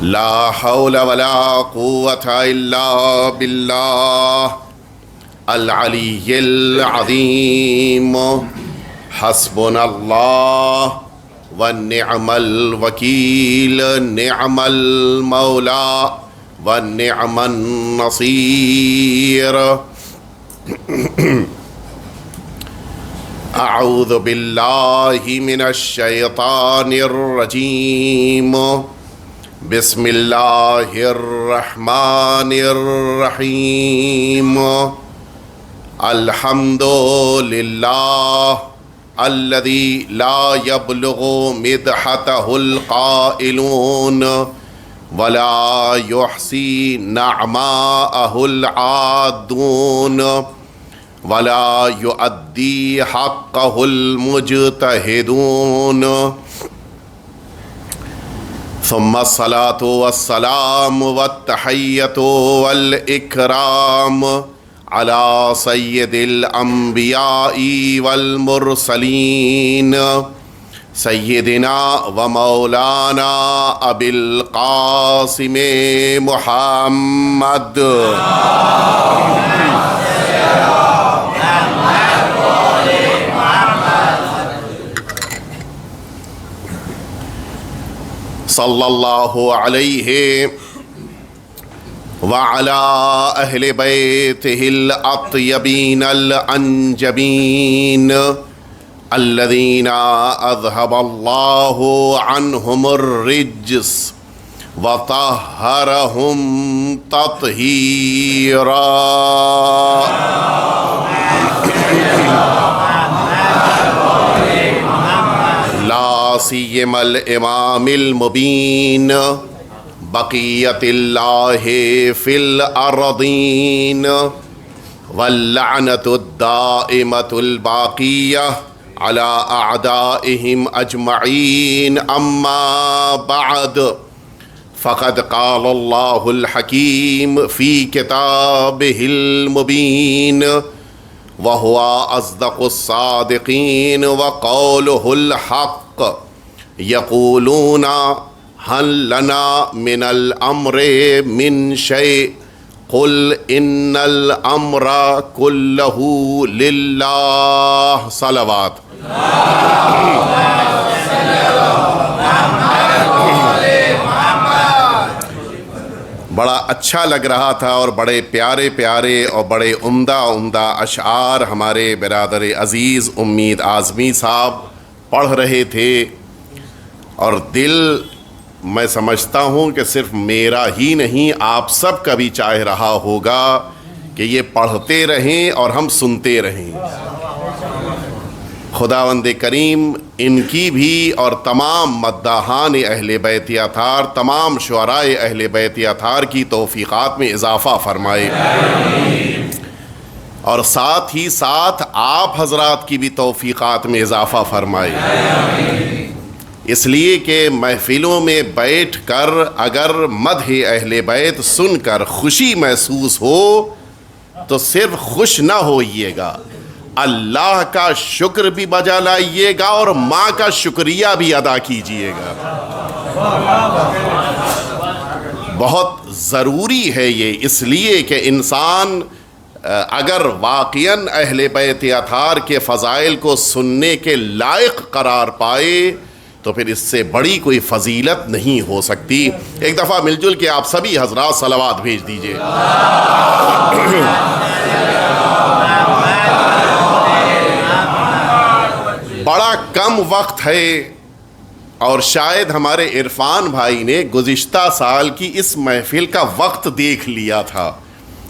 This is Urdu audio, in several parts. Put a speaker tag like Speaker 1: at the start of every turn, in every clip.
Speaker 1: لا حول ولا قوة إلا بالله العلي العظيم حسبنا الله ونعم الوكيل نعم المولى ونعم النصير أعوذ بالله من الشيطان الرجيم بسم الله الرحمن الرحيم الحمد لله الذي لا يبلغ مدحته القائلون ولا يحصي نعماءه العادون ولا يؤدي حقه المجتهدون ثم الصلاة والسلام والتحية والإكرام على سيد الأنبياء والمرسلين سيدنا ومولانا أبي القاسم محمد صلی اللہ علیہ وعلى اہل بیتہ الاطیبین الانجبین الذین اذهب اللہ عنہم الرجس وطہرہم تطہیرا لا سیما الامام المبین بقیت اللہ فی الارضین واللعنۃ الدائمۃ الباقیہ علی اعدائہم اجمعین اما بعد فقد قال اللہ الحکیم فی کتابہ المبین وهو أصدق الصادقين وقوله الحق يقولون هل لنا من الأمر من شيء قل إن الأمر كله لله صلوات بڑا اچھا لگ رہا تھا اور بڑے پیارے پیارے اور بڑے عمدہ عمدہ اشعار ہمارے برادر عزیز امید اعظمی صاحب پڑھ رہے تھے، اور دل میں سمجھتا ہوں کہ صرف میرا ہی نہیں آپ سب کا بھی چاہ رہا ہوگا کہ یہ پڑھتے رہیں اور ہم سنتے رہیں۔ خداوند کریم ان کی بھی اور تمام مداحان اہل بیت اطہار، تمام شعراء اہل بیت اطہار کی توفیقات میں اضافہ فرمائے، اور ساتھ ہی ساتھ آپ حضرات کی بھی توفیقات میں اضافہ فرمائے۔ اس لیے کہ محفلوں میں بیٹھ کر اگر مدح اہل بیت سن کر خوشی محسوس ہو تو صرف خوش نہ ہوئیے گا، اللہ کا شکر بھی بجا لائیے گا اور ماں کا شکریہ بھی ادا کیجئے گا۔ بہت ضروری ہے یہ، اس لیے کہ انسان اگر واقعاً اہل بیت اطہار کے فضائل کو سننے کے لائق قرار پائے تو پھر اس سے بڑی کوئی فضیلت نہیں ہو سکتی۔ ایک دفعہ مل جل کے آپ سبھی حضرات صلوات بھیج دیجئے۔ بڑا کم وقت ہے، اور شاید ہمارے عرفان بھائی نے گزشتہ سال کی اس محفل کا وقت دیکھ لیا تھا۔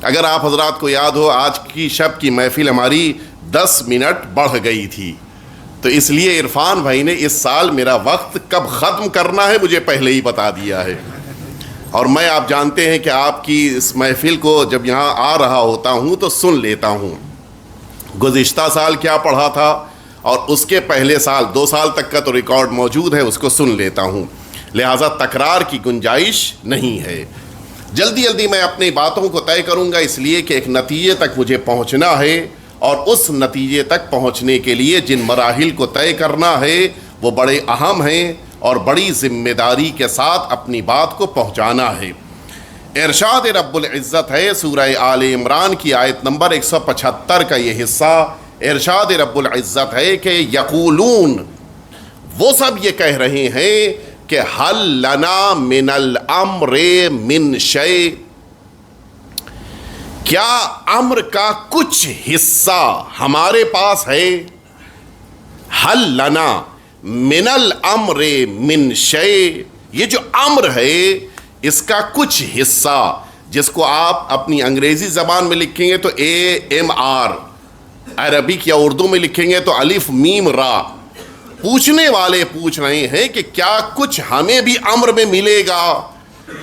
Speaker 1: اگر آپ حضرات کو یاد ہو آج کی شب کی محفل ہماری 10 منٹ بڑھ گئی تھی، تو اس لیے عرفان بھائی نے اس سال میرا وقت کب ختم کرنا ہے مجھے پہلے ہی بتا دیا ہے، اور میں آپ جانتے ہیں کہ آپ کی اس محفل کو جب یہاں آ رہا ہوتا ہوں تو سن لیتا ہوں گزشتہ سال کیا پڑھا تھا، اور اس کے پہلے سال 2 سال تک کا تو ریکارڈ موجود ہے، اس کو سن لیتا ہوں، لہٰذا تکرار کی گنجائش نہیں ہے۔ جلدی جلدی میں اپنی باتوں کو طے کروں گا، اس لیے کہ ایک نتیجے تک مجھے پہنچنا ہے، اور اس نتیجے تک پہنچنے کے لیے جن مراحل کو طے کرنا ہے وہ بڑے اہم ہیں، اور بڑی ذمہ داری کے ساتھ اپنی بات کو پہنچانا ہے۔ ارشاد رب العزت ہے سورہ آل عمران کی آیت نمبر 175 کا یہ حصہ، ارشاد رب العزت ہے کہ یقولون، وہ سب یہ کہہ رہے ہیں کہ حل لنا من الامر من شیء، کیا امر کا کچھ حصہ ہمارے پاس ہے؟ حل لنا من الامر من شیء، یہ جو امر ہے اس کا کچھ حصہ، جس کو آپ اپنی انگریزی زبان میں لکھیں گے تو AMR، عربک یا اردو میں لکھیں گے تو الف میم را۔ پوچھنے والے پوچھ رہے ہیں کہ کیا کچھ ہمیں بھی امر میں ملے گا؟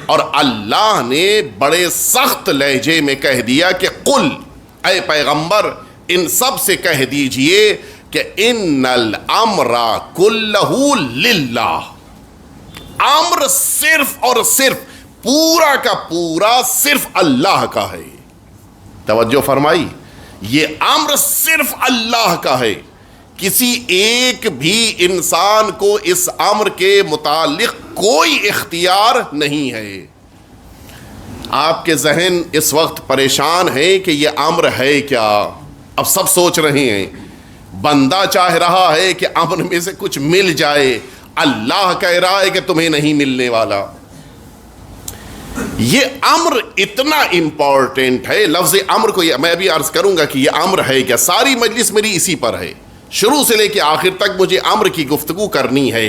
Speaker 1: اور اللہ نے بڑے سخت لہجے میں کہہ دیا کہ قل، اے پیغمبر ان سب سے کہہ دیجئے کہ ان الامر کلہ للہ، امر صرف اور صرف پورا کا پورا صرف اللہ کا ہے۔ توجہ فرمائی، یہ امر صرف اللہ کا ہے، کسی ایک بھی انسان کو اس امر کے متعلق کوئی اختیار نہیں ہے۔ آپ کے ذہن اس وقت پریشان ہے کہ یہ امر ہے کیا؟ اب سب سوچ رہے ہیں، بندہ چاہ رہا ہے کہ امر میں سے کچھ مل جائے، اللہ کہہ رہا ہے کہ تمہیں نہیں ملنے والا۔ یہ امر اتنا امپورٹنٹ ہے، لفظ امر کو میں بھی عرض کروں گا کہ یہ امر ہے کیا، ساری مجلس میری اسی پر ہے، شروع سے لے کے آخر تک مجھے امر کی گفتگو کرنی ہے۔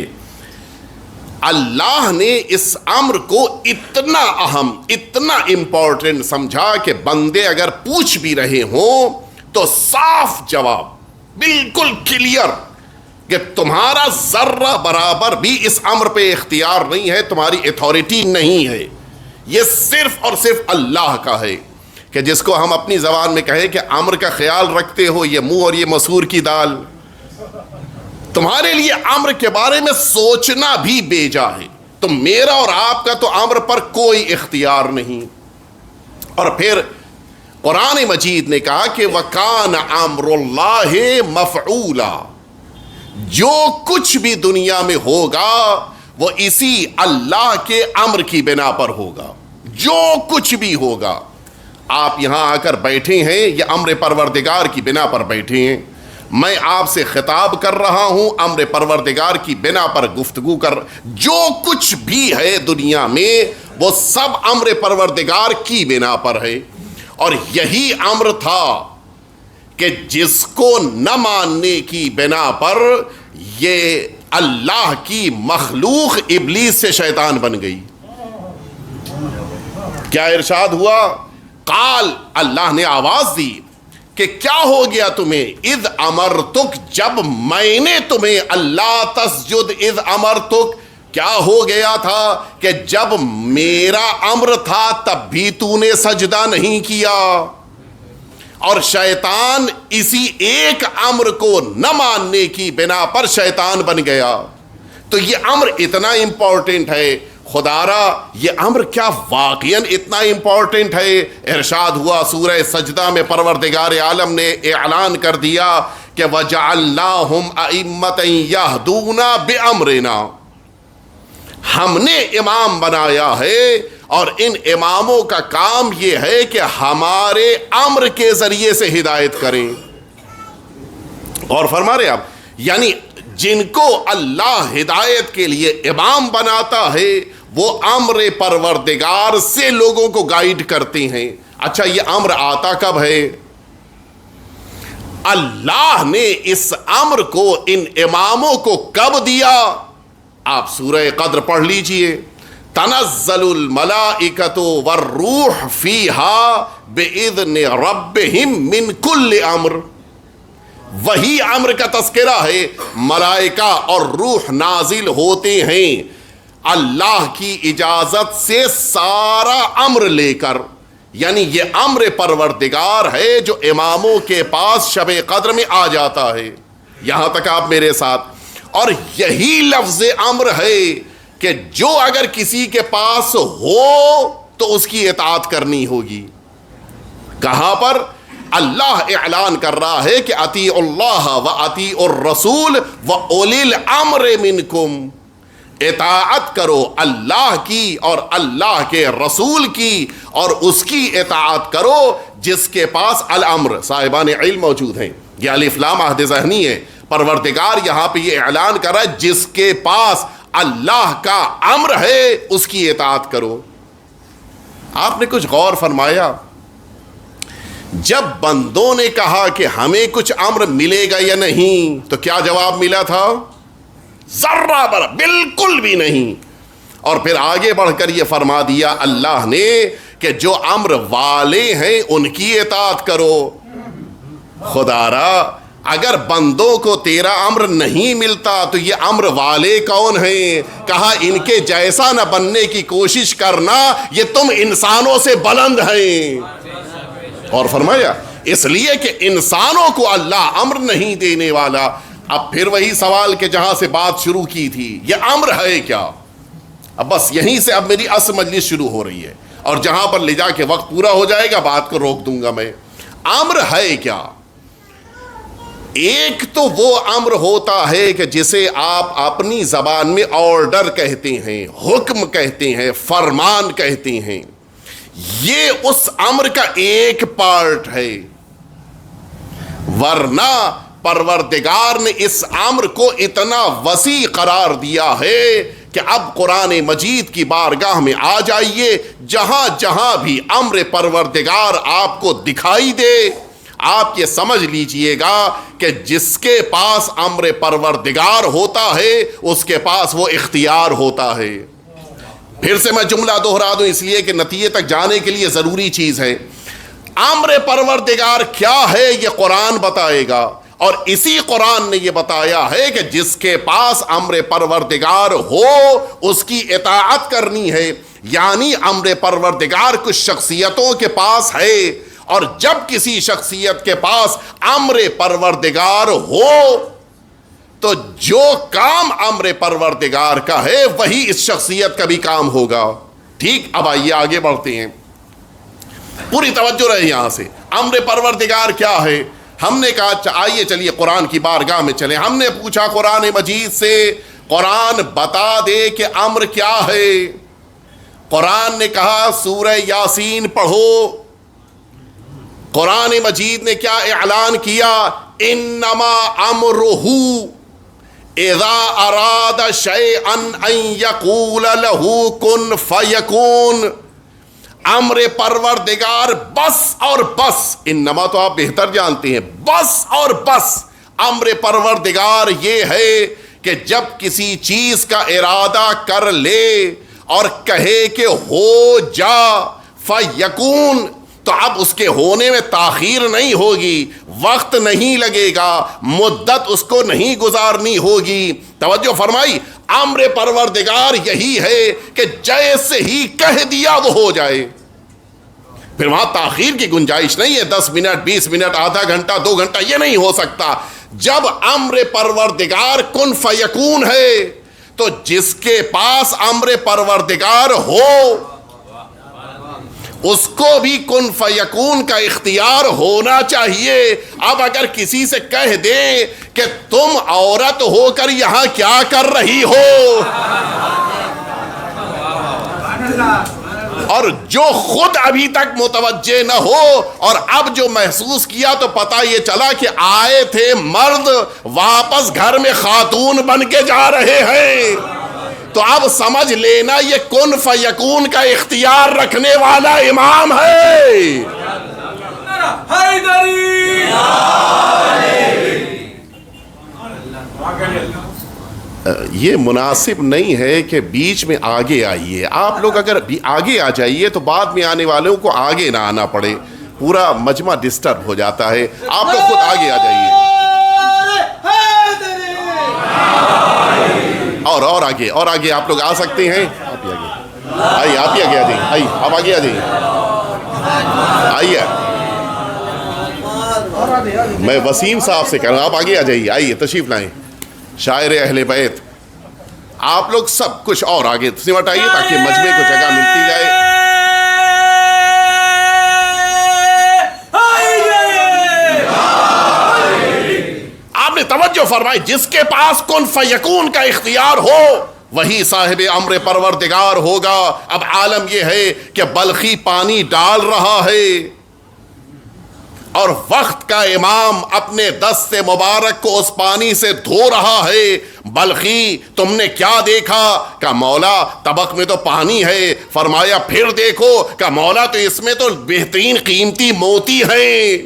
Speaker 1: اللہ نے اس امر کو اتنا اہم، اتنا امپورٹنٹ سمجھا کہ بندے اگر پوچھ بھی رہے ہوں تو صاف جواب، بالکل کلیئر، کہ تمہارا ذرہ برابر بھی اس امر پہ اختیار نہیں ہے، تمہاری اتھارٹی نہیں ہے، یہ صرف اور صرف اللہ کا ہے۔ کہ جس کو ہم اپنی زبان میں کہیں کہ امر کا خیال رکھتے ہو، یہ منہ اور یہ مسور کی دال، تمہارے لیے امر کے بارے میں سوچنا بھی بیجا ہے، تو میرا اور آپ کا تو امر پر کوئی اختیار نہیں۔ اور پھر قرآن مجید نے کہا کہ وَكَانَ أَمْرُ اللَّهِ مَفْعُولًا، جو کچھ بھی دنیا میں ہوگا وہ اسی اللہ کے امر کی بنا پر ہوگا، جو کچھ بھی ہوگا۔ آپ یہاں آ کر بیٹھے ہیں، یہ امر پروردگار کی بنا پر بیٹھے ہیں، میں آپ سے خطاب کر رہا ہوں، امر پروردگار کی بنا پر گفتگو کر، جو کچھ بھی ہے دنیا میں وہ سب امر پروردگار کی بنا پر ہے۔ اور یہی امر تھا کہ جس کو نہ ماننے کی بنا پر یہ اللہ کی مخلوق ابلیس سے شیطان بن گئی۔ کیا ارشاد ہوا؟ قال، اللہ نے آواز دی کہ کیا ہو گیا تمہیں، اذ امرتک، جب میں نے تمہیں، اللہ تسجد اذ امرتک، کیا ہو گیا تھا کہ جب میرا امر تھا تب بھی تو نے سجدہ نہیں کیا؟ اور شیطان اسی ایک امر کو نہ ماننے کی بنا پر شیطان بن گیا۔ تو یہ امر اتنا امپورٹنٹ ہے، خدا را یہ امر کیا واقعاً اتنا امپورٹنٹ ہے؟ ارشاد ہوا سورہ سجدہ میں، پروردگار عالم نے اعلان کر دیا کہ وَجَعَلْنَاهُمْ أَئِمَّةً يَهْدُونَ بِأَمْرِنَا، ہم نے امام بنایا ہے، اور ان اماموں کا کام یہ ہے کہ ہمارے امر کے ذریعے سے ہدایت کریں۔ اور فرما رہے آپ، یعنی جن کو اللہ ہدایت کے لیے امام بناتا ہے وہ امر پروردگار سے لوگوں کو گائیڈ کرتے ہیں۔ اچھا، یہ امر آتا کب ہے؟ اللہ نے اس امر کو ان اماموں کو کب دیا؟ آپ سورہ قدر پڑھ لیجئے، تنزل الملائکۃ والروح فیہا بإذن ربہم من کل امر، وہی امر کا تذکرہ ہے، ملائکہ اور روح نازل ہوتے ہیں اللہ کی اجازت سے سارا امر لے کر، یعنی یہ امر پروردگار ہے جو اماموں کے پاس شب قدر میں آ جاتا ہے۔ یہاں تک آپ میرے ساتھ، اور یہی لفظ امر ہے کہ جو اگر کسی کے پاس ہو تو اس کی اطاعت کرنی ہوگی۔ کہاں پر؟ اللہ اعلان کر رہا ہے کہ اطیعوا اللہ و اطیعوا الرسول و اولی الامر منکم، اطاعت کرو اللہ کی اور اللہ کے رسول کی، اور اس کی اطاعت کرو جس کے پاس الامر، صاحبان علم موجود ہیں، یہ الف لام عہد ذہنی ہے، پروردگار یہاں پہ یہ اعلان کر رہا ہے جس کے پاس اللہ کا امر ہے اس کی اطاعت کرو۔ آپ نے کچھ غور فرمایا؟ جب بندوں نے کہا کہ ہمیں کچھ امر ملے گا یا نہیں، تو کیا جواب ملا تھا؟ ذرہ بر بالکل بھی نہیں۔ اور پھر آگے بڑھ کر یہ فرما دیا اللہ نے کہ جو امر والے ہیں ان کی اطاعت کرو۔ خدا را اگر بندوں کو تیرا امر نہیں ملتا تو یہ امر والے کون ہیں؟ کہا ان کے جیسا نہ بننے کی کوشش کرنا، یہ تم انسانوں سے بلند ہیں۔ اور فرمایا اس لیے کہ انسانوں کو اللہ امر نہیں دینے والا۔ اب پھر وہی سوال کہ جہاں سے بات شروع کی تھی، یہ امر ہے کیا؟ اب بس یہیں سے اب میری اصل مجلس شروع ہو رہی ہے، اور جہاں پر لے جا کے وقت پورا ہو جائے گا بات کو روک دوں گا میں۔ امر ہے کیا؟ ایک تو وہ امر ہوتا ہے کہ جسے آپ اپنی زبان میں آرڈر کہتے ہیں، حکم کہتے ہیں، فرمان کہتے ہیں، یہ اس امر کا ایک پارٹ ہے، ورنہ پروردگار نے اس امر کو اتنا وسیع قرار دیا ہے کہ اب قرآن مجید کی بارگاہ میں آ جائیے، جہاں جہاں بھی امر پروردگار آپ کو دکھائی دے، آپ یہ سمجھ لیجئے گا کہ جس کے پاس امر پروردگار ہوتا ہے اس کے پاس وہ اختیار ہوتا ہے۔ پھر سے میں جملہ دوہرا دوں اس لیے کہ نتیجے تک جانے کے لیے ضروری چیز ہے۔ امر پروردگار کیا ہے یہ قرآن بتائے گا، اور اسی قرآن نے یہ بتایا ہے کہ جس کے پاس امر پروردگار ہو اس کی اطاعت کرنی ہے۔ یعنی امر پروردگار کچھ شخصیتوں کے پاس ہے، اور جب کسی شخصیت کے پاس امر پروردگار ہو تو جو کام امر پروردگار کا ہے وہی اس شخصیت کا بھی کام ہوگا۔ ٹھیک، اب آئیے آگے بڑھتے ہیں، پوری توجہ رہے یہاں سے۔ امر پروردگار کیا ہے؟ ہم نے کہا آئیے چلیے قرآن کی بارگاہ میں چلیں۔ ہم نے پوچھا قرآن مجید سے، قرآن بتا دے کہ امر کیا ہے۔ قرآن نے کہا سورہ یاسین پڑھو۔ قرآن مجید نے کیا اعلان کیا؟ انما امرہ اذا اراد شیئا ان یقول لہ کن فیکون۔ امر پروردگار بس اور بس، انما تو آپ بہتر جانتے ہیں، بس اور بس امر پروردگار یہ ہے کہ جب کسی چیز کا ارادہ کر لے اور کہے کہ ہو جا فیکون، تو اب اس کے ہونے میں تاخیر نہیں ہوگی، وقت نہیں لگے گا، مدت اس کو نہیں گزارنی ہوگی۔ توجہ فرمائی، امر پروردگار یہی ہے کہ جیسے ہی کہہ دیا وہ ہو جائے، پھر وہاں تاخیر کی گنجائش نہیں ہے، 10 منٹ 20 منٹ آدھا گھنٹہ 2 گھنٹہ یہ نہیں ہو سکتا۔ جب امر پروردگار کن فیکون ہے تو جس کے پاس امر پروردگار ہو اس کو بھی کن فیکون کا اختیار ہونا چاہیے۔ اب اگر کسی سے کہہ دیں کہ تم عورت ہو کر یہاں کیا کر رہی ہو، اور جو خود ابھی تک متوجہ نہ ہو اور اب جو محسوس کیا تو پتہ یہ چلا کہ آئے تھے مرد واپس گھر میں خاتون بن کے جا رہے ہیں، تو اب سمجھ لینا یہ کن فیکون کا اختیار رکھنے والا امام ہے۔ یہ مناسب نہیں ہے کہ بیچ میں آگے آئیے۔ آپ لوگ اگر آگے آ جائیے تو بعد میں آنے والوں کو آگے نہ آنا پڑے، پورا مجمع ڈسٹرب ہو جاتا ہے۔ آپ لوگ خود آگے آ جائیے، اور آگے اور آگے آپ لوگ آ سکتے ہیں۔ آپ ہی آگے آئیے، آپ ہی آگے آ جائیے، آئیے آپ آگے آ جائیے، آئیے۔ میں وسیم صاحب سے کہہ رہا ہوں آپ آگے آ جائیے، آئیے تشریف لائیں۔ شاعر اہل بیت، آپ لوگ سب کچھ اور آگے سمٹ آئیے تاکہ مجمع کو جگہ ملتی جائے۔ آپ نے توجہ فرمائی، جس کے پاس کن فیکون کا اختیار ہو وہی صاحب امر پروردگار ہوگا۔ اب عالم یہ ہے کہ بلخی پانی ڈال رہا ہے اور وقت کا امام اپنے دست مبارک کو اس پانی سے دھو رہا ہے۔ بلخی تم نے کیا دیکھا؟ کہ مولا طبق میں تو پانی ہے۔ فرمایا پھر دیکھو۔ کہ مولا تو اس میں تو بہترین قیمتی موتی ہیں۔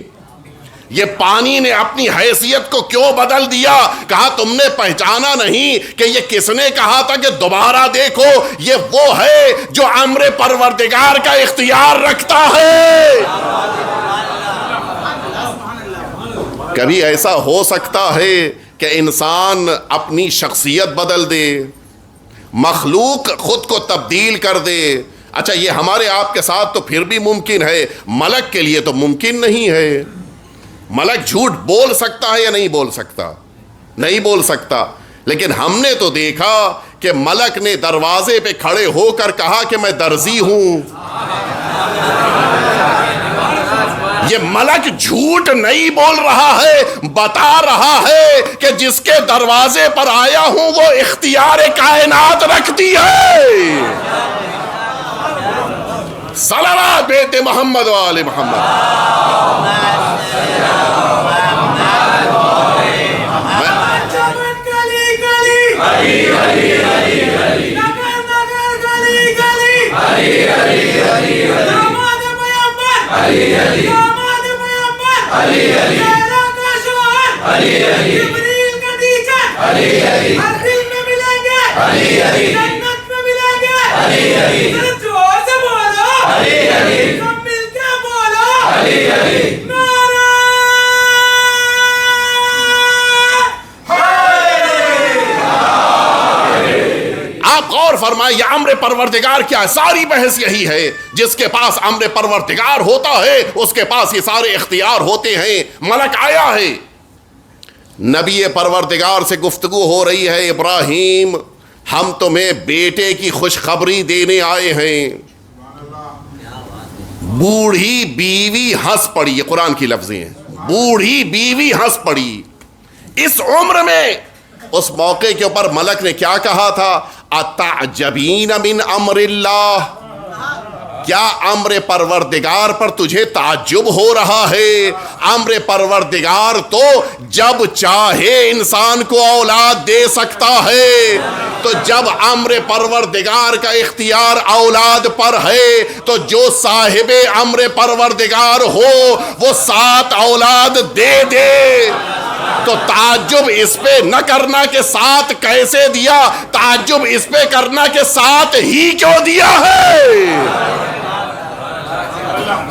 Speaker 1: یہ پانی نے اپنی حیثیت کو کیوں بدل دیا؟ کہا تم نے پہچانا نہیں کہ یہ کس نے کہا تھا کہ دوبارہ دیکھو؟ یہ وہ ہے جو امر پروردگار کا اختیار رکھتا ہے۔ کبھی ایسا ہو سکتا ہے کہ انسان اپنی شخصیت بدل دے، مخلوق خود کو تبدیل کر دے۔ اچھا یہ ہمارے آپ کے ساتھ تو پھر بھی ممکن ہے، ملک کے لیے تو ممکن نہیں ہے۔ ملک جھوٹ بول سکتا ہے یا نہیں بول سکتا؟ نہیں بول سکتا۔ لیکن ہم نے تو دیکھا کہ ملک نے دروازے پہ کھڑے ہو کر کہا کہ میں درزی ہوں۔ یہ ملک جھوٹ نہیں بول رہا ہے، بتا رہا ہے کہ جس کے دروازے پر آیا ہوں وہ اختیار کائنات رکھتی ہے۔ صلوات بیت محمد و آل محمد۔ آپ غور فرمائیں یہ امر پروردگار کیا ہے؟ ساری بحث یہی ہے، جس کے پاس امر پروردگار ہوتا ہے اس کے پاس یہ سارے اختیار ہوتے ہیں۔ ملک آیا ہے، نبی پروردگار سے گفتگو ہو رہی ہے، ابراہیم ہم تمہیں بیٹے کی خوشخبری دینے آئے ہیں۔ بوڑھی بیوی ہنس پڑی، یہ قرآن کی لفظیں ہیں، بوڑھی بیوی ہنس پڑی۔ اس عمر میں اس موقع کے اوپر ملک نے کیا کہا تھا؟ اتعجبین من امر اللہ، کیا امر پروردگار پر تجھے تعجب ہو رہا ہے؟ امر پروردگار تو جب چاہے انسان کو اولاد دے سکتا ہے، تو جب امر پروردگار کا اختیار اولاد پر ہے تو جو صاحب امر پروردگار ہو وہ 7 اولاد دے دے۔ تو تعجب اس پہ نہ کرنا کہ 7 کیسے دیا، تعجب اس پہ کرنا کہ 7 ہی کیوں دیا ہے۔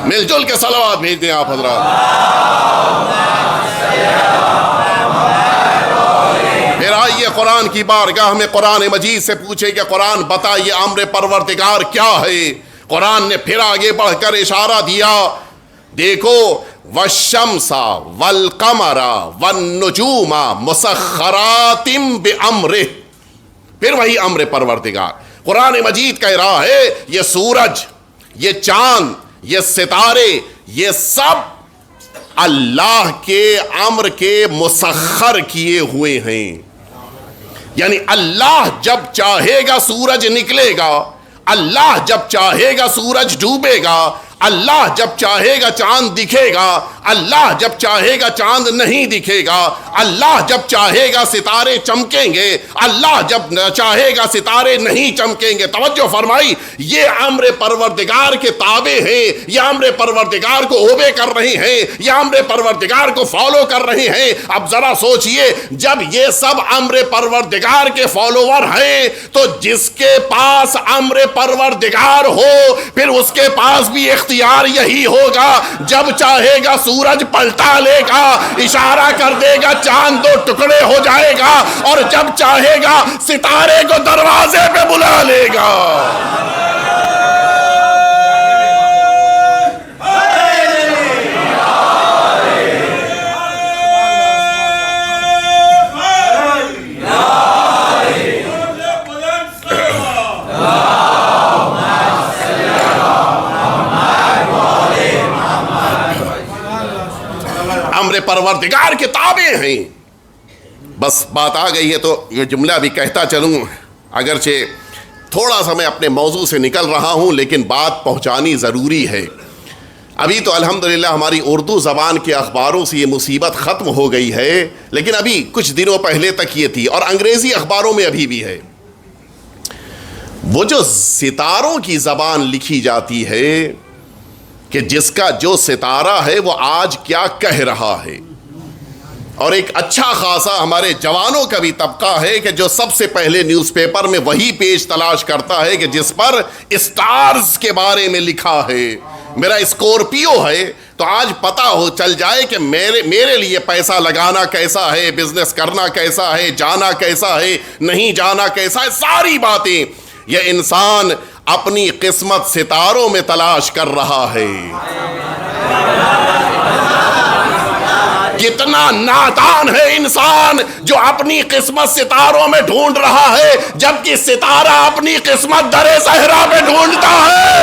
Speaker 1: مل جل کے صلوات بھیج دیں آپ حضرات۔ پھر آئیے قرآن کی بارگاہ میں قرآن مجید سے پوچھے کہ قرآن بتائیے امر پروردگار کیا ہے۔ قرآن نے پھر آگے بڑھ کر اشارہ دیا، دیکھو والشمس والقمر والنجوم مسخرات بامرہ، پھر وہی امر پروردگار۔ قرآن مجید کہہ رہا ہے یہ سورج، یہ چاند، یہ ستارے، یہ سب اللہ کے امر کے مسخر کیے ہوئے ہیں۔ یعنی اللہ جب چاہے گا سورج نکلے گا، اللہ جب چاہے گا سورج ڈوبے گا، اللہ جب چاہے گا چاند دکھے گا، اللہ جب چاہے گا چاند نہیں دکھے گا، اللہ جب چاہے گا ستارے چمکیں گے، اللہ جب چاہے گا ستارے نہیں چمکیں گے۔ توجہ فرمائی، یہ امر پروردگار کے تابع ہیں، یہ امر پروردگار کو اوبے کر رہے ہیں، یہ امر پروردگار کو فالو کر رہے ہیں۔ اب ذرا سوچئے، جب یہ سب امر پروردگار کے فالوور ہیں تو جس کے پاس امر پروردگار ہو پھر اس کے پاس بھی اختیار یہی ہوگا۔ جب چاہے گا سورج پلٹا لے گا، اشارہ کر دے گا چاند 2 ٹکڑے ہو جائے گا، اور جب چاہے گا ستارے کو دروازے پہ بلا لے گا۔ امر پروردگار کے تابع ہیں۔ بس بات آ گئی ہے تو یہ جملہ بھی کہتا چلوں اگرچہ تھوڑا سا میں اپنے موضوع سے نکل رہا ہوں لیکن بات پہنچانی ضروری ہے. ابھی تو الحمدللہ ہماری اردو زبان کے اخباروں سے یہ مصیبت ختم ہو گئی ہے، لیکن ابھی کچھ دنوں پہلے تک یہ تھی، اور انگریزی اخباروں میں ابھی بھی ہے. وہ جو ستاروں کی زبان لکھی جاتی ہے کہ جس کا جو ستارہ ہے وہ آج کیا کہہ رہا ہے، اور ایک اچھا خاصا ہمارے جوانوں کا بھی طبقہ ہے کہ جو سب سے پہلے نیوز پیپر میں وہی پیج تلاش کرتا ہے کہ جس پر اسٹارز کے بارے میں لکھا ہے. میرا اسکورپیو ہے تو آج پتا ہو چل جائے کہ میرے لیے پیسہ لگانا کیسا ہے، بزنس کرنا کیسا ہے، جانا کیسا ہے، نہیں جانا کیسا ہے. ساری باتیں یہ انسان اپنی قسمت ستاروں میں تلاش کر رہا ہے. کتنا نادان ہے انسان جو اپنی قسمت ستاروں میں ڈھونڈ رہا ہے، جبکہ ستارہ اپنی قسمت در صحرا میں ڈھونڈتا ہے.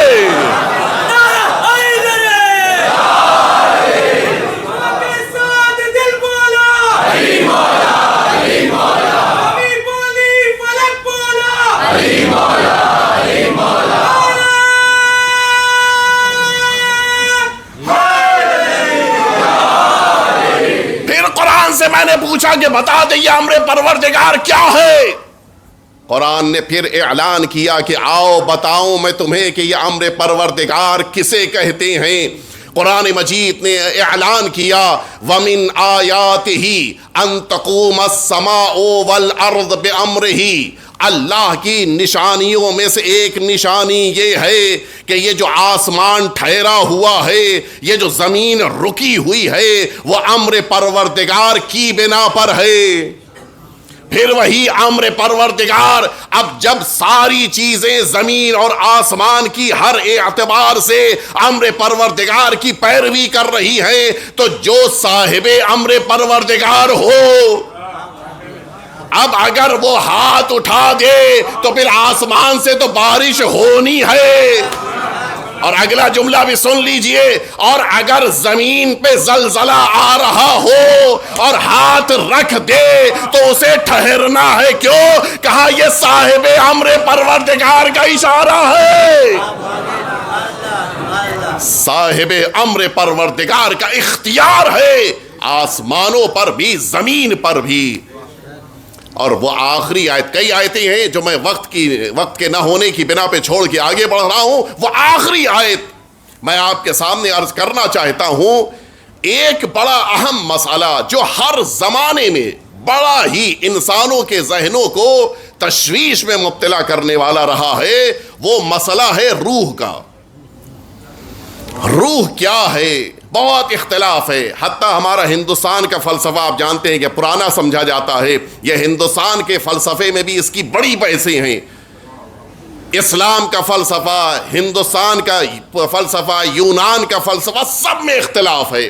Speaker 1: سے میں نے پوچھا کہ بتا دے یہ امر پروردگار کیا ہے. قرآن نے پھر اعلان کیا کہ آؤ بتاؤں میں تمہیں کہ یہ امر پروردگار کسے کہتے ہیں. قرآن مجید نے اعلان کیا وَمِنْ آيَاتِهِ أَن تَقُومَ السَّمَاءُ وَالْأَرْضُ بِأَمْرِهِ. اللہ کی نشانیوں میں سے ایک نشانی یہ ہے کہ یہ جو آسمان ٹھہرا ہوا ہے، یہ جو زمین رکی ہوئی ہے، وہ امر پروردگار کی بنا پر ہے. پھر وہی امر پروردگار اب جب ساری چیزیں زمین اور آسمان کی ہر اعتبار سے امر پروردگار کی پیروی کر رہی ہیں، تو جو صاحب امر پروردگار ہو اب اگر وہ ہاتھ اٹھا دے تو پھر آسمان سے تو بارش ہونی ہے. اور اگلا جملہ بھی سن لیجئے، اور اگر زمین پہ زلزلہ آ رہا ہو اور ہاتھ رکھ دے تو اسے ٹھہرنا ہے. کیوں؟ کہا یہ صاحب امر پروردگار کا اشارہ ہے. صاحب امر پروردگار کا اختیار ہے آسمانوں پر بھی زمین پر بھی. اور وہ آخری آیت، کئی آیتیں ہیں جو میں وقت کے نہ ہونے کی بنا پہ چھوڑ کے آگے بڑھ رہا ہوں، وہ آخری آیت میں آپ کے سامنے عرض کرنا چاہتا ہوں. ایک بڑا اہم مسئلہ جو ہر زمانے میں بڑا ہی انسانوں کے ذہنوں کو تشویش میں مبتلا کرنے والا رہا ہے، وہ مسئلہ ہے روح کا. روح کیا ہے؟ بہت اختلاف ہے. حتیٰ ہمارا ہندوستان کا فلسفہ آپ جانتے ہیں کہ پرانا سمجھا جاتا ہے. یہ ہندوستان کے فلسفے میں بھی اس کی بڑی بحثیں ہیں. اسلام کا فلسفہ، ہندوستان کا فلسفہ، یونان کا فلسفہ، سب میں اختلاف ہے.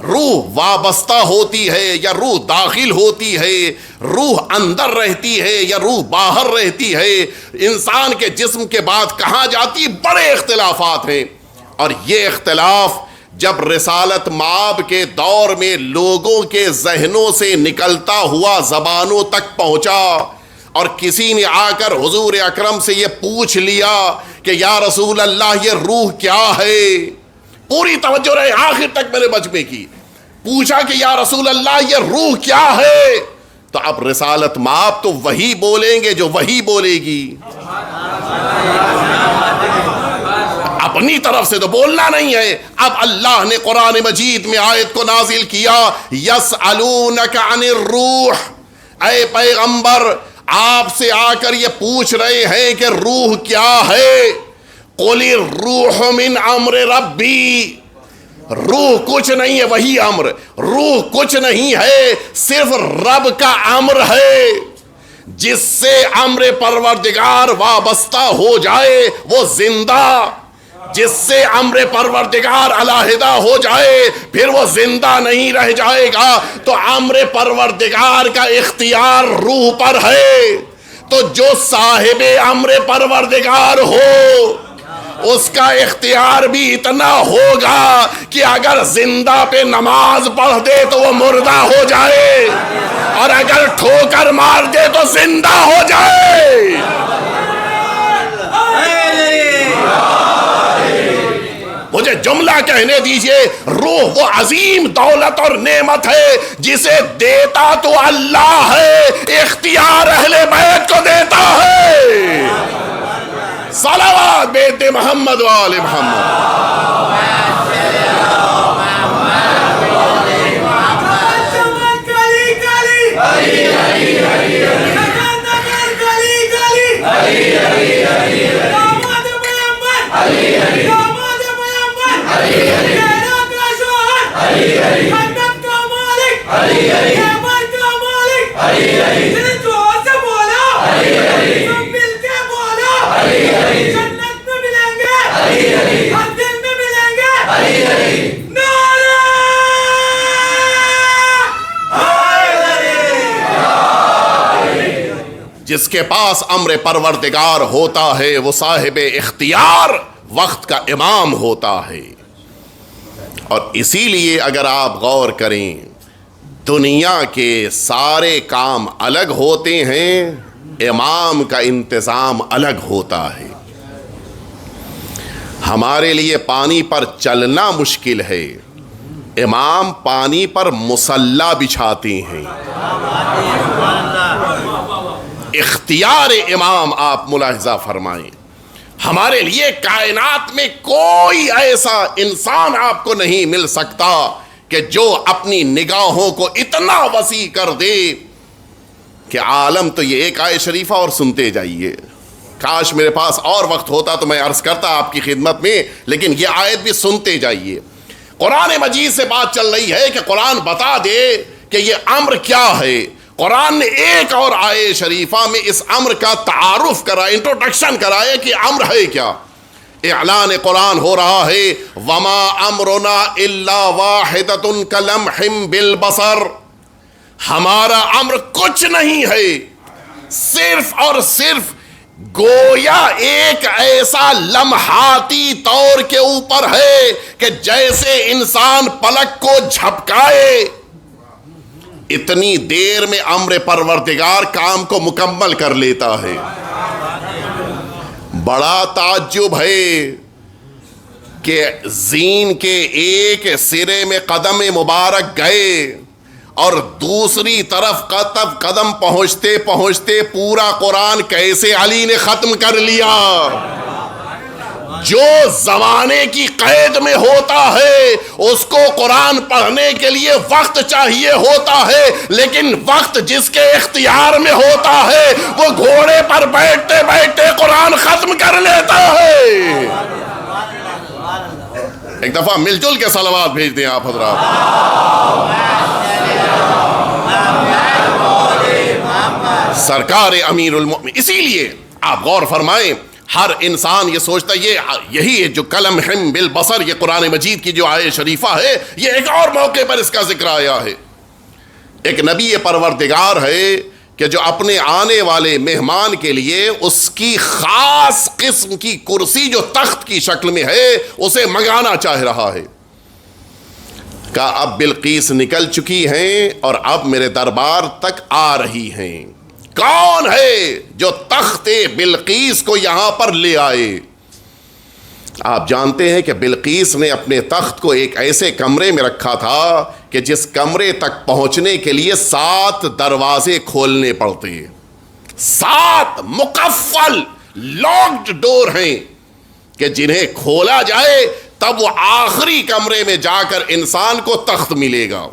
Speaker 1: روح وابستہ ہوتی ہے یا روح داخل ہوتی ہے، روح اندر رہتی ہے یا روح باہر رہتی ہے، انسان کے جسم کے بعد کہاں جاتی ہے، بڑے اختلافات ہیں. اور یہ اختلاف جب رسالت مآب کے دور میں لوگوں کے ذہنوں سے نکلتا ہوا زبانوں تک پہنچا اور کسی نے آ کر حضور اکرم سے یہ پوچھ لیا کہ یا رسول اللہ یہ روح کیا ہے، پوری توجہ رہے آخر تک میرے مجمع کی، پوچھا کہ یا رسول اللہ یہ روح کیا ہے، تو اب رسالت مآب تو وہی بولیں گے جو وہی بولے گی. اپنی طرف سے تو بولنا نہیں ہے. اب اللہ نے قرآن مجید میں آیت کو نازل کیا یسألونک عن الروح. اے پیغمبر آپ سے آ کر یہ پوچھ رہے ہیں کہ روح کیا ہے. قل الروح من امر ربی. روح کچھ نہیں ہے، وہی امر. روح کچھ نہیں ہے، صرف رب کا امر ہے. جس سے امر پروردگار وابستہ ہو جائے وہ زندہ، جس سے امر پروردگار علیحدہ ہو جائے پھر وہ زندہ نہیں رہ جائے گا. تو امر پروردگار کا اختیار روح پر ہے. تو جو صاحب امر پروردگار ہو اس کا اختیار بھی اتنا ہوگا کہ اگر زندہ پہ نماز پڑھ دے تو وہ مردہ ہو جائے، اور اگر ٹھوکر مار دے تو زندہ ہو جائے. مجھے جملہ کہنے دیجئے. روح وہ عظیم دولت اور نعمت ہے جسے دیتا تو اللہ ہے, اختیار اہل بیت کو دیتا ہے. صلوات بیت محمد و آل محمد. جس کے پاس امر پروردگار ہوتا ہے وہ صاحب اختیار وقت کا امام ہوتا ہے. اور اسی لیے اگر آپ غور کریں, دنیا کے سارے کام الگ ہوتے ہیں, امام کا انتظام الگ ہوتا ہے. ہمارے لیے پانی پر چلنا مشکل ہے, امام پانی پر مصلی بچھاتے ہیں. اختیار امام آپ ملاحظہ فرمائیں. ہمارے لیے کائنات میں کوئی ایسا انسان آپ کو نہیں مل سکتا کہ جو اپنی نگاہوں کو اتنا وسیع کر دے کہ عالم تو یہ ایک آیت شریفہ اور سنتے جائیے. کاش میرے پاس اور وقت ہوتا تو میں عرض کرتا آپ کی خدمت میں, لیکن یہ آیت بھی سنتے جائیے. قرآن مجید سے بات چل رہی ہے کہ قرآن بتا دے کہ یہ امر کیا ہے. قرآن نے ایک اور آیت شریفہ میں اس امر کا تعارف کرا, انٹروڈکشن کرایا کہ امر ہے کیا. اعلان قرآن ہو رہا ہے, وما امرنا الا واحدۃ کلمح بالبصر. ہمارا امر کچھ نہیں ہے, صرف اور صرف گویا ایک ایسا لمحاتی طور کے اوپر ہے کہ جیسے انسان پلک کو جھپکائے اتنی دیر میں امر پروردگار کام کو مکمل کر لیتا ہے. بڑا تعجب ہے کہ زین کے ایک سرے میں قدم مبارک گئے اور دوسری طرف قدم پہنچتے پہنچتے پورا قرآن کیسے علی نے ختم کر لیا. جو زمانے کی قید میں ہوتا ہے اس کو قرآن پڑھنے کے لیے وقت چاہیے ہوتا ہے, لیکن وقت جس کے اختیار میں ہوتا ہے وہ گھوڑے پر بیٹھتے بیٹھتے قرآن ختم کر لیتا ہے. ایک دفعہ مل جل کے صلوات بھیج دیں آپ حضرات. سرکار امیر المؤمنین. اسی لیے آپ غور فرمائیں, ہر انسان یہ سوچتا ہے یہی ہے جو کلمح بالبصر, یہ قرآن مجید کی جو آیت شریفہ ہے, یہ ایک اور موقع پر اس کا ذکر آیا ہے. ایک نبی پروردگار ہے کہ جو اپنے آنے والے مہمان کے لیے اس کی خاص قسم کی کرسی جو تخت کی شکل میں ہے اسے منگانا چاہ رہا ہے. کہا اب بلقیس نکل چکی ہیں اور اب میرے دربار تک آ رہی ہیں. کون ہے جو تخت بلقیس کو یہاں پر لے آئے؟ آپ جانتے ہیں کہ بلقیس نے اپنے تخت کو ایک ایسے کمرے میں رکھا تھا کہ جس کمرے تک پہنچنے کے لیے 7 دروازے کھولنے پڑتے. 7 مقفل لاکڈ ڈور ہیں کہ جنہیں کھولا جائے تب وہ آخری کمرے میں جا کر انسان کو تخت ملے گا.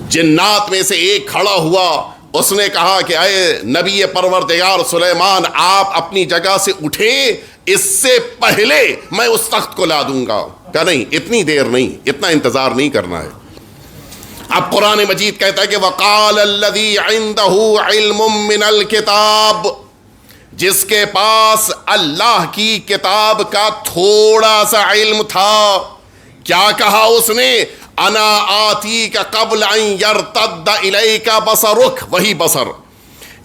Speaker 1: جنات میں سے ایک کھڑا ہوا, اس نے کہا کہ اے نبی پروردگار سلیمان, آپ اپنی جگہ سے اٹھیں, اس سے پہلے میں اس تخت کو لا دوں گا. کہا نہیں, اتنی دیر نہیں, اتنا انتظار نہیں کرنا ہے. اب قرآن مجید کہتا ہے کہ وقال الذی عنده علم من الکتاب, جس کے پاس اللہ کی کتاب کا تھوڑا سا علم تھا. کیا کہا اس نے؟ انا آتی کا قبل ان یرتد الیک بصرک, وہی بصر,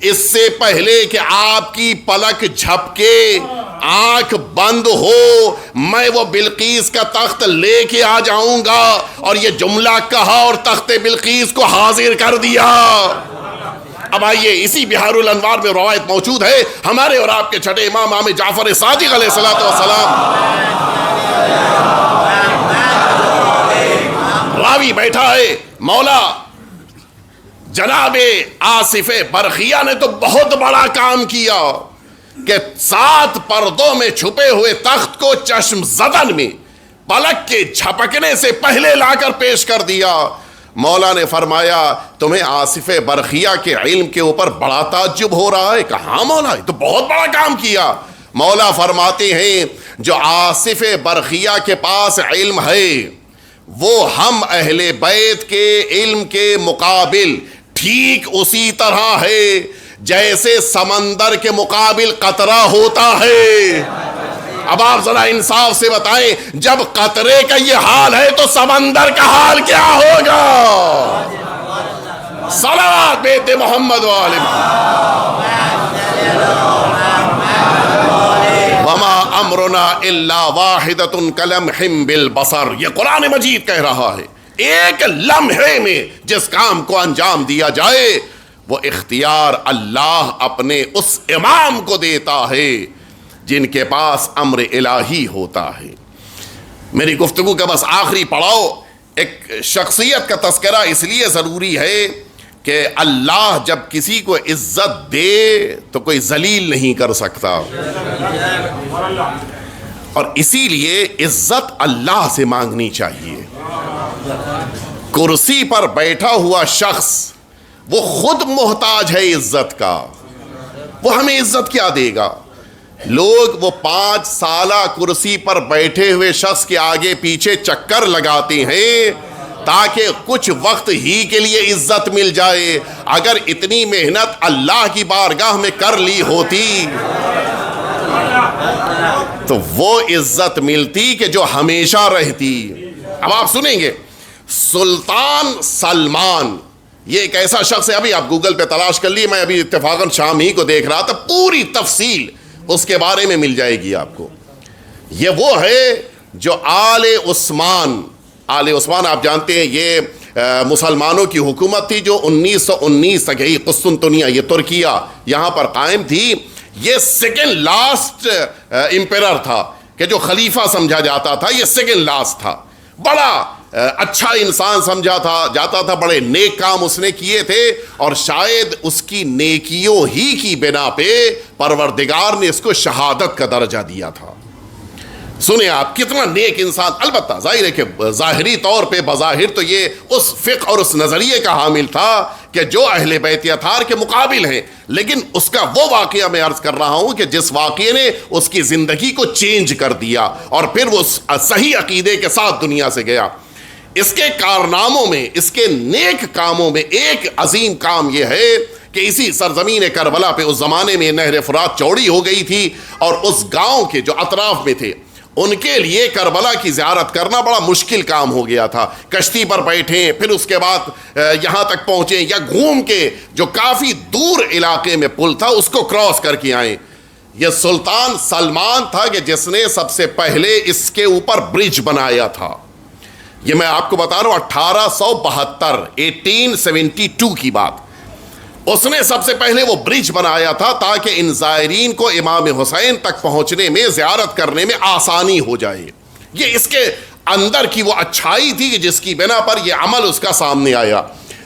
Speaker 1: اس سے پہلے کہ آپ کی پلک جھپکے آنکھ بند ہو میں وہ بلقیس کا تخت لے کے آ جاؤں گا، اور یہ جملہ کہا اور تخت بلقیس کو حاضر کر دیا۔ اب آئیے اسی بحار الانوار میں روایت موجود ہے، ہمارے اور آپ کے چھٹے امام امام جعفر صادق علیہ السلام، راوی بیٹھا ہے، مولا جناب آصف برقیہ نے تو بہت بڑا کام کیا کہ 7 پردوں میں چھپے ہوئے تخت کو چشم زدن میں پلک کے جھپکنے سے پہلے لا کر پیش کر دیا۔ مولا نے فرمایا تمہیں آصف برقیہ کے علم کے اوپر بڑا تعجب ہو رہا ہے؟ کہا ہاں مولا، یہ تو بہت بڑا کام کیا۔ مولا فرماتے ہیں جو آصف برقیہ کے پاس علم ہے وہ ہم اہل بیت کے علم کے مقابل ٹھیک اسی طرح ہے جیسے سمندر کے مقابل قطرہ ہوتا ہے۔ اب آپ ذرا انصاف سے بتائیں، جب قطرے کا یہ حال ہے تو سمندر کا حال کیا ہوگا؟ صلوات بیت محمد والے وما امرنا الا واحدۃ کلمح بالبصر، یہ قرآن مجید کہہ رہا ہے ایک لمحے میں جس کام کو انجام دیا جائے وہ اختیار اللہ اپنے اس امام کو دیتا ہے جن کے پاس امر الہی ہوتا ہے۔ میری گفتگو کا بس آخری پڑاؤ ایک شخصیت کا تذکرہ اس لیے ضروری ہے کہ اللہ جب کسی کو عزت دے تو کوئی ذلیل نہیں کر سکتا، اور اسی لیے عزت اللہ سے مانگنی چاہیے۔ کرسی پر بیٹھا ہوا شخص وہ خود محتاج ہے عزت کا، وہ ہمیں عزت کیا دے گا؟ لوگ وہ 5 سالہ کرسی پر بیٹھے ہوئے شخص کے آگے پیچھے چکر لگاتے ہیں تاکہ کچھ وقت ہی کے لیے عزت مل جائے۔ اگر اتنی محنت اللہ کی بارگاہ میں کر لی ہوتی تو وہ عزت ملتی کہ جو ہمیشہ رہتی۔ اب آپ سنیں گے سلطان سلمان، یہ ایک ایسا شخص ہے، ابھی آپ گوگل پہ تلاش کر لیے، میں ابھی اتفاقاً شام ہی کو دیکھ رہا تھا، پوری تفصیل اس کے بارے میں مل جائے گی آپ کو۔ یہ وہ ہے جو آل عثمان آپ جانتے ہیں یہ مسلمانوں کی حکومت تھی جو 1919 تک یہی قسطنطنیہ، یہ ترکیہ یہاں پر قائم تھی۔ یہ سیکنڈ لاسٹ امپیرر تھا کہ جو خلیفہ سمجھا جاتا تھا، یہ سیکنڈ لاسٹ تھا۔ بڑا اچھا انسان سمجھا جاتا تھا، بڑے نیک کام اس نے کیے تھے، اور شاید اس کی نیکیوں ہی کی بنا پہ پروردگار نے اس کو شہادت کا درجہ دیا تھا۔ سنیں آپ کتنا نیک انسان، البتہ ظاہر ہے کہ ظاہری طور پہ بظاہر تو یہ اس فقہ اور اس نظریے کا حامل تھا کہ جو اہل بیت اطہار کے مقابل ہیں، لیکن اس کا وہ واقعہ میں عرض کر رہا ہوں کہ جس واقعے نے اس کی زندگی کو چینج کر دیا اور پھر وہ صحیح عقیدے کے ساتھ دنیا سے گیا۔ اس کے کارناموں میں، اس کے نیک کاموں میں ایک عظیم کام یہ ہے کہ اسی سرزمین کربلا پہ اس زمانے میں نہر فرات چوڑی ہو گئی تھی، اور اس گاؤں کے جو اطراف میں تھے ان کے لیے کربلا کی زیارت کرنا بڑا مشکل کام ہو گیا تھا۔ کشتی پر بیٹھیں، پھر اس کے بعد یہاں تک پہنچیں، یا گھوم کے جو کافی دور علاقے میں پل تھا اس کو کراس کر کے آئیں۔ یہ سلطان سلمان تھا کہ جس نے سب سے پہلے اس کے اوپر برج بنایا تھا۔ یہ میں آپ کو بتا رہا ہوں 1872 کی بات، اس نے سب سے پہلے وہ برج بنایا تھا تاکہ ان زائرین کو امام حسین تک پہنچنے میں، زیارت کرنے میں آسانی ہو جائے۔ یہ اس کے اندر کی وہ اچھائی تھی کہ جس کی بنا پر یہ عمل اس کا سامنے آیا۔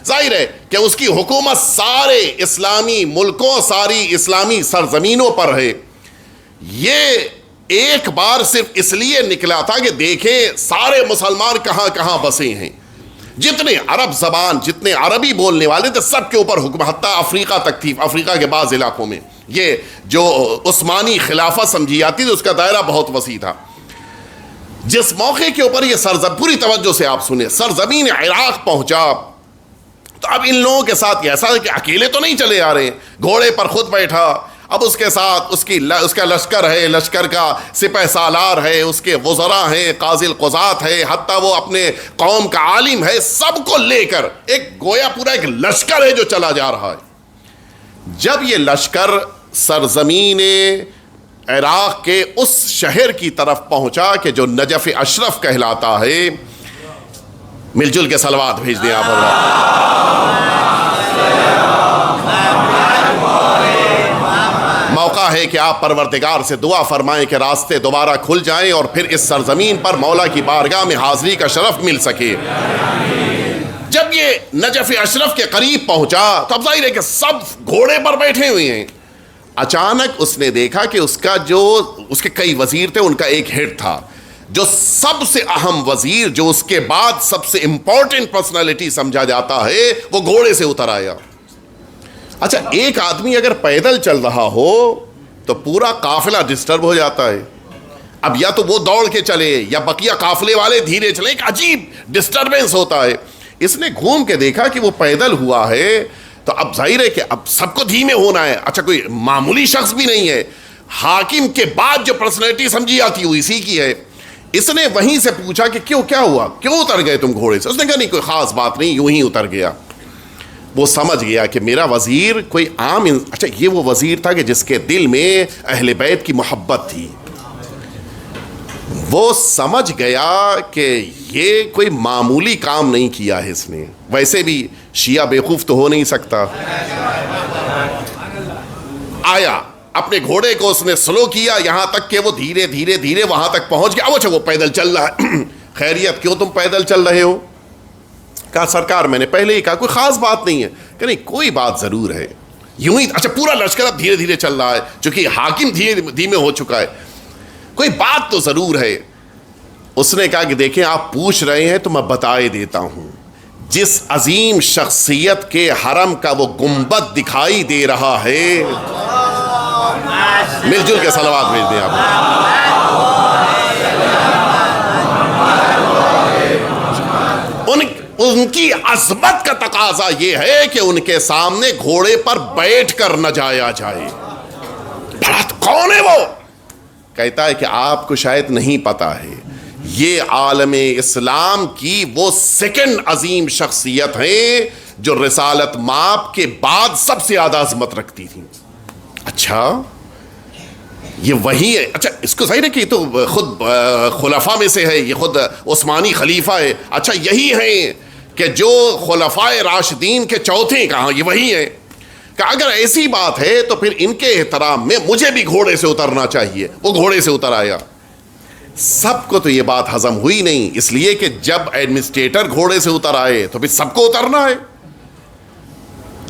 Speaker 1: ظاہر ہے کہ اس کی حکومت سارے اسلامی ملکوں، ساری اسلامی سرزمینوں پر ہے۔ یہ ایک بار صرف اس لیے نکلا تھا کہ دیکھیں سارے مسلمان کہاں کہاں بسے ہیں، جتنے عرب زبان، جتنے عربی بولنے والے تھے سب کے اوپر حکم، حتیٰ افریقہ تک تھی۔ افریقہ کے بعض علاقوں میں یہ جو عثمانی خلافت سمجھی جاتی تھی اس کا دائرہ بہت وسیع تھا۔ جس موقع کے اوپر یہ پوری توجہ سے آپ سنیں، سرزمین عراق پہنچا تو اب ان لوگوں کے ساتھ ایسا ہے کہ اکیلے تو نہیں چلے آ رہے ہیں، گھوڑے پر خود بیٹھا، اب اس کے ساتھ اس کا لشکر ہے، لشکر کا سپہ سالار ہے، اس کے وزراء ہیں، قاضی القضات ہے، حتیٰ وہ اپنے قوم کا عالم ہے، سب کو لے کر ایک گویا پورا ایک لشکر ہے جو چلا جا رہا ہے۔ جب یہ لشکر سرزمین عراق کے اس شہر کی طرف پہنچا کہ جو نجف اشرف کہلاتا ہے، مل جل کے صلوات بھیج دیں آپ حضرات۔ موقع ہے کہ آپ پروردگار سے دعا فرمائیں کہ راستے دوبارہ کھل جائیں اور پھر اس سرزمین پر مولا کی بارگاہ میں حاضری کا شرف مل سکے۔ جب یہ نجف اشرف کے قریب پہنچا تو اب ظاہر ہے کہ سب گھوڑے پر بیٹھے ہوئے ہیں۔ اچانک اس نے دیکھا کہ اس کے کئی وزیر تھے، ان کا ایک ہیڈ تھا، جو سب سے اہم وزیر، جو اس کے بعد سب سے امپورٹنٹ پرسنالٹی سمجھا جاتا ہے، وہ گھوڑے سے اتر آیا۔ اچھا، ایک آدمی اگر پیدل چل رہا ہو تو پورا قافلہ ڈسٹرب ہو جاتا ہے۔ اب یا تو وہ دوڑ کے چلے یا بقیہ قافلے والے دھیرے چلے، ایک عجیب ڈسٹربنس ہوتا ہے۔ اس نے گھوم کے دیکھا کہ وہ پیدل ہوا ہے تو اب ظاہر ہے کہ اب سب کو دھیمے ہونا ہے۔ اچھا، کوئی معمولی شخص بھی نہیں ہے، حاکم کے بعد جو پرسنالٹی سمجھی آتی وہ اسی کی ہے۔ اس نے وہیں سے پوچھا کہ کیا ہوا، کیوں اتر گئے تم گھوڑے سے؟ اس نے کہا نہیں، کوئی خاص بات نہیں، یوں ہی اتر گیا۔ وہ سمجھ گیا کہ میرا وزیر کوئی عام اچھا، یہ وہ وزیر تھا کہ جس کے دل میں اہل بیت کی محبت تھی۔ وہ سمجھ گیا کہ یہ کوئی معمولی کام نہیں کیا ہے اس نے۔ ویسے بھی شیعہ بیوقوف تو ہو نہیں سکتا۔ آیا، اپنے گھوڑے کو اس نے سلو کیا یہاں تک کہ وہ دھیرے دھیرے دھیرے وہاں تک پہنچ گیا۔ اب اچھا، وہ پیدل چل رہا ہے۔ خیریت، کیوں تم پیدل چل رہے ہو؟ کہا سرکار میں نے پہلے ہی کہا کوئی خاص بات نہیں ہے۔ کہ نہیں، کوئی بات ضرور ہے، یوں ہی۔ اچھا، پورا لشکر اب دھیرے دھیرے چل رہا ہے چونکہ حاکم دھیمے ہو چکا ہے، کوئی بات تو ضرور ہے۔ اس نے کہا کہ دیکھیں، آپ پوچھ رہے ہیں تو میں بتائے دیتا ہوں۔ جس عظیم شخصیت کے حرم کا وہ گنبد دکھائی دے رہا ہے، مل جل کے صلوات بھیج دیں آپ۔ ان کی عظمت کا تقاضا یہ ہے کہ ان کے سامنے گھوڑے پر بیٹھ کر نہ جایا جائے۔ کون ہے وہ؟ کہتا ہے کہ آپ کو شاید نہیں پتا ہے، یہ عالم اسلام کی وہ سیکنڈ عظیم شخصیت ہیں جو رسالت مآب کے بعد سب سے زیادہ عظمت رکھتی تھی۔ اچھا، یہ وہی ہے؟ اچھا، اس کو ظاہر ہے کہ یہ تو خود خلفاء میں سے ہے، یہ خود عثمانی خلیفہ ہے۔ اچھا، یہی ہیں کہ جو خلفائے راشدین کے چوتھے، کہاں یہ وہی ہے؟ کہ اگر ایسی بات ہے تو پھر ان کے احترام میں مجھے بھی گھوڑے سے اترنا چاہیے۔ وہ گھوڑے سے اتر آیا۔ سب کو تو یہ بات ہضم ہوئی نہیں، اس لیے کہ جب ایڈمنسٹریٹر گھوڑے سے اتر آئے تو پھر سب کو اترنا ہے۔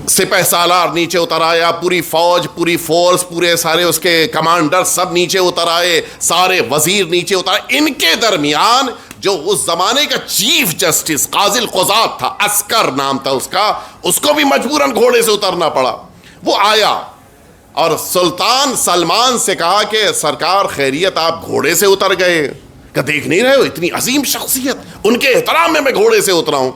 Speaker 1: سپہ سالار نیچے اتر آیا، پوری فوج، پوری فورس، پورے سارے اس کے کمانڈر سب نیچے اتر آئے، سارے وزیر نیچے اتر آئے۔ ان کے درمیان جو اس زمانے کا چیف جسٹس قاضی القضات تھا، عسکر نام تھا اس کا، اس کو بھی مجبوراً گھوڑے سے اترنا پڑا۔ وہ آیا اور سلطان سلمان سے کہا کہ سرکار خیریت، آپ گھوڑے سے اتر گئے؟ کہ دیکھ نہیں رہے ہو اتنی عظیم شخصیت، ان کے احترام میں گھوڑے سے اترا ہوں۔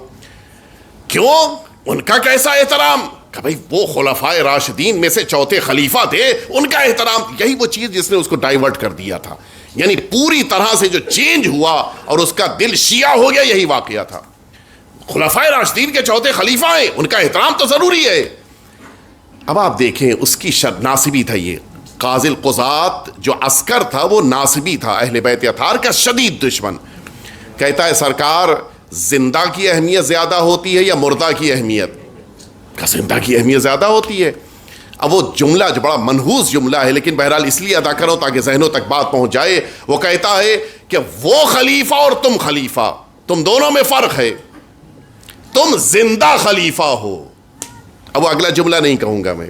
Speaker 1: کیوں؟ ان کا کیسا احترام؟ کہ بھئی وہ خلفائے راشدین میں سے چوتھے خلیفہ تھے، ان کا احترام۔ یہی وہ چیز جس نے اس کو ڈائیورٹ کر دیا تھا، یعنی پوری طرح سے جو چینج ہوا اور اس کا دل شیعہ ہو گیا، یہی واقعہ تھا۔ خلفائے راشدین کے چوتھے خلیفہ ہیں، ان کا احترام تو ضروری ہے۔ اب آپ دیکھیں، اس کی ناصبی تھا یہ قاضی القضات، جو عسکر تھا وہ ناصبی تھا، اہل بیت اطہار کا شدید دشمن۔ کہتا ہے سرکار، زندہ کی اہمیت زیادہ ہوتی ہے یا مردہ کی اہمیت؟ کہ زندہ کی اہمیت زیادہ ہوتی ہے۔ اب وہ جملہ جو بڑا منحوس جملہ ہے لیکن بہرحال اس لیے ادا کرو تاکہ ذہنوں تک بات پہنچ جائے۔ وہ کہتا ہے کہ وہ خلیفہ اور تم خلیفہ، تم دونوں میں فرق ہے، تم زندہ خلیفہ ہو۔ اب وہ اگلا جملہ نہیں کہوں گا میں۔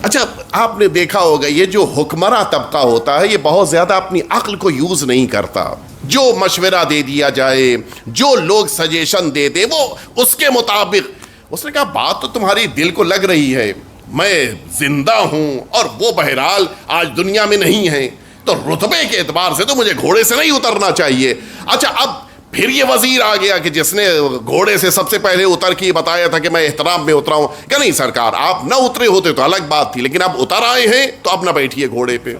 Speaker 1: اچھا، آپ نے دیکھا ہوگا یہ جو حکمراں طبقہ ہوتا ہے یہ بہت زیادہ اپنی عقل کو یوز نہیں کرتا۔ جو مشورہ دے دیا جائے، جو لوگ سجیشن دے دے، وہ اس کے مطابق۔ اس نے کہا بات تو تمہاری دل کو لگ رہی ہے، میں زندہ ہوں اور وہ بہرحال آج دنیا میں نہیں ہیں، تو رتبے کے اعتبار سے تو مجھے گھوڑے سے نہیں اترنا چاہیے۔ اچھا، اب پھر یہ وزیر آ گیا کہ جس نے گھوڑے سے سب سے پہلے اتر کے بتایا تھا کہ میں احترام میں اترا ہوں، کہ نہیں سرکار، آپ نہ اترے ہوتے تو الگ بات تھی، لیکن اب اتر آئے ہیں تو اب نہ بیٹھیے گھوڑے پہ۔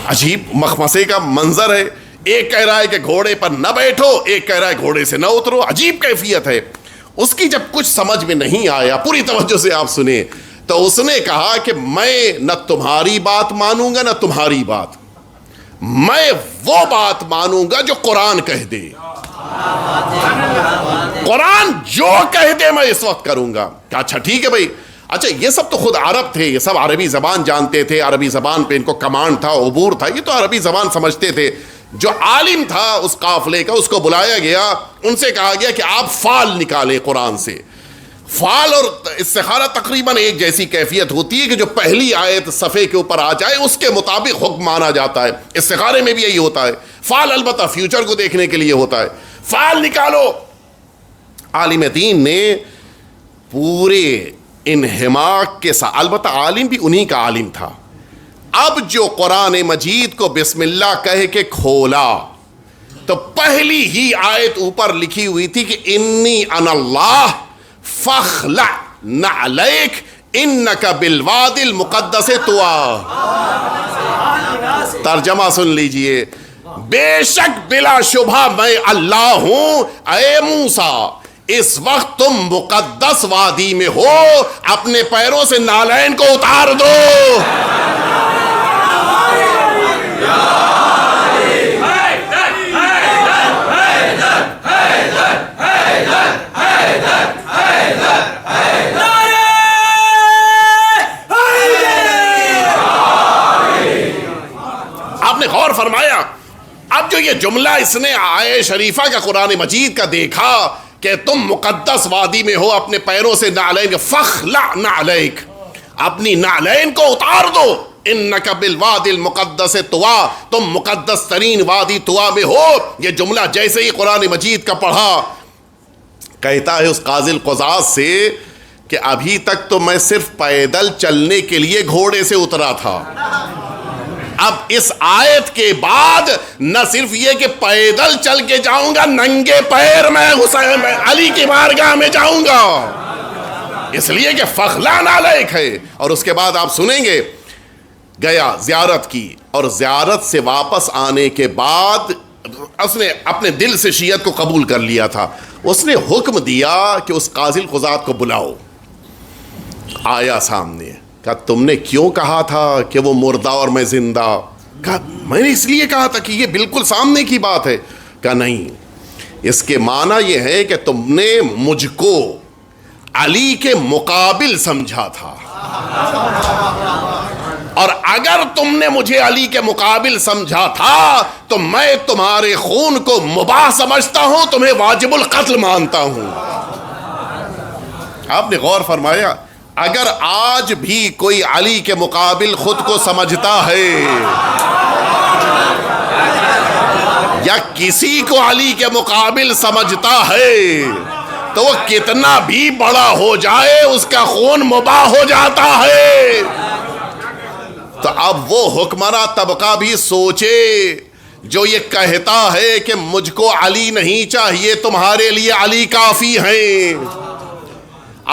Speaker 1: عجیب مخمسے کا منظر ہے، ایک کہہ رہا ہے کہ گھوڑے پر نہ بیٹھو، ایک کہہ رہا ہے گھوڑے سے نہ اترو۔ عجیب کیفیت ہے۔ اس کی جب کچھ سمجھ میں نہیں آیا، پوری توجہ سے آپ سنیں، تو اس نے کہا کہ میں نہ تمہاری بات مانوں گا نہ تمہاری بات، میں وہ بات مانوں گا جو قرآن کہہ دے، قرآن جو کہہ دے میں اس وقت کروں گا۔ اچھا ٹھیک ہے بھائی، اچھا یہ سب تو خود عرب تھے، یہ سب عربی زبان جانتے تھے، عربی زبان پہ ان کو کمانڈ تھا، عبور تھا، یہ تو عربی زبان سمجھتے تھے۔ جو عالم تھا اس قافلے کا، اس کو بلایا گیا، ان سے کہا گیا کہ آپ فال نکالیں قرآن سے۔ فال اور استخارہ تقریباً ایک جیسی کیفیت ہوتی ہے کہ جو پہلی آیت صفحے کے اوپر آ جائے اس کے مطابق حکم مانا جاتا ہے، استخارے میں بھی یہی ہوتا ہے۔ فال البتہ فیوچر کو دیکھنے کے لیے ہوتا ہے۔ فال نکالو۔ عالم دین نے پورے انہماک کے ساتھ، البتہ عالم بھی انہی کا عالم تھا، اب جو قرآن مجید کو بسم اللہ کہہ کے کھولا تو پہلی ہی آیت اوپر لکھی ہوئی تھی کہ انی انا اللہ فاخلع نعلیک انک بالوادی المقدس طویٰ۔ ترجمہ سن لیجئے، بے شک بلا شبہ میں اللہ ہوں، اے موسیٰ اس وقت تم مقدس وادی میں ہو، اپنے پیروں سے نالین کو اتار دو۔ آپ نے غور فرمایا، اب جو یہ جملہ اس نے آیہ شریفہ کا قرآن مجید کا دیکھا کہ تم مقدس وادی میں ہو، اپنے پیروں سے نعلین، فاخلع نعلیک، اپنی نعلین کو اتار دو، انک بالوادی المقدس طویٰ، تم مقدس ترین وادی طویٰ میں ہو۔ یہ جملہ جیسے ہی قرآن مجید کا پڑھا، کہتا ہے اس قاضی القضاض سے کہ ابھی تک تو میں صرف پیدل چلنے کے لیے گھوڑے سے اترا تھا، اب اس آیت کے بعد نہ صرف یہ کہ پیدل چل کے جاؤں گا، ننگے پیر میں حسین علی کی بارگاہ میں جاؤں گا، اس لیے کہ فاخلع نعلیک ہے۔ اور اس کے بعد آپ سنیں گے، گیا زیارت کی، اور زیارت سے واپس آنے کے بعد اس نے اپنے دل سے شیعت کو قبول کر لیا تھا، اس نے حکم دیا کہ اس قاضی القضاۃ کو بلاؤ۔ آیا سامنے، کہا تم نے کیوں کہا تھا کہ وہ مردہ اور میں زندہ؟ کہا میں نے اس لیے کہا تھا کہ یہ بالکل سامنے کی بات ہے۔ کہا نہیں، اس کے معنی یہ ہے کہ تم نے مجھ کو علی کے مقابل سمجھا تھا، اور اگر تم نے مجھے علی کے مقابل سمجھا تھا تو میں تمہارے خون کو مباح سمجھتا ہوں، تمہیں واجب القتل مانتا ہوں۔ آپ نے غور فرمایا، اگر آج بھی کوئی علی کے مقابل خود کو سمجھتا ہے یا کسی کو علی کے مقابل سمجھتا ہے تو وہ کتنا بھی بڑا ہو جائے اس کا خون مباح ہو جاتا ہے۔ تو اب وہ حکمراں طبقہ بھی سوچے جو یہ کہتا ہے کہ مجھ کو علی نہیں چاہیے، تمہارے لیے علی کافی ہیں،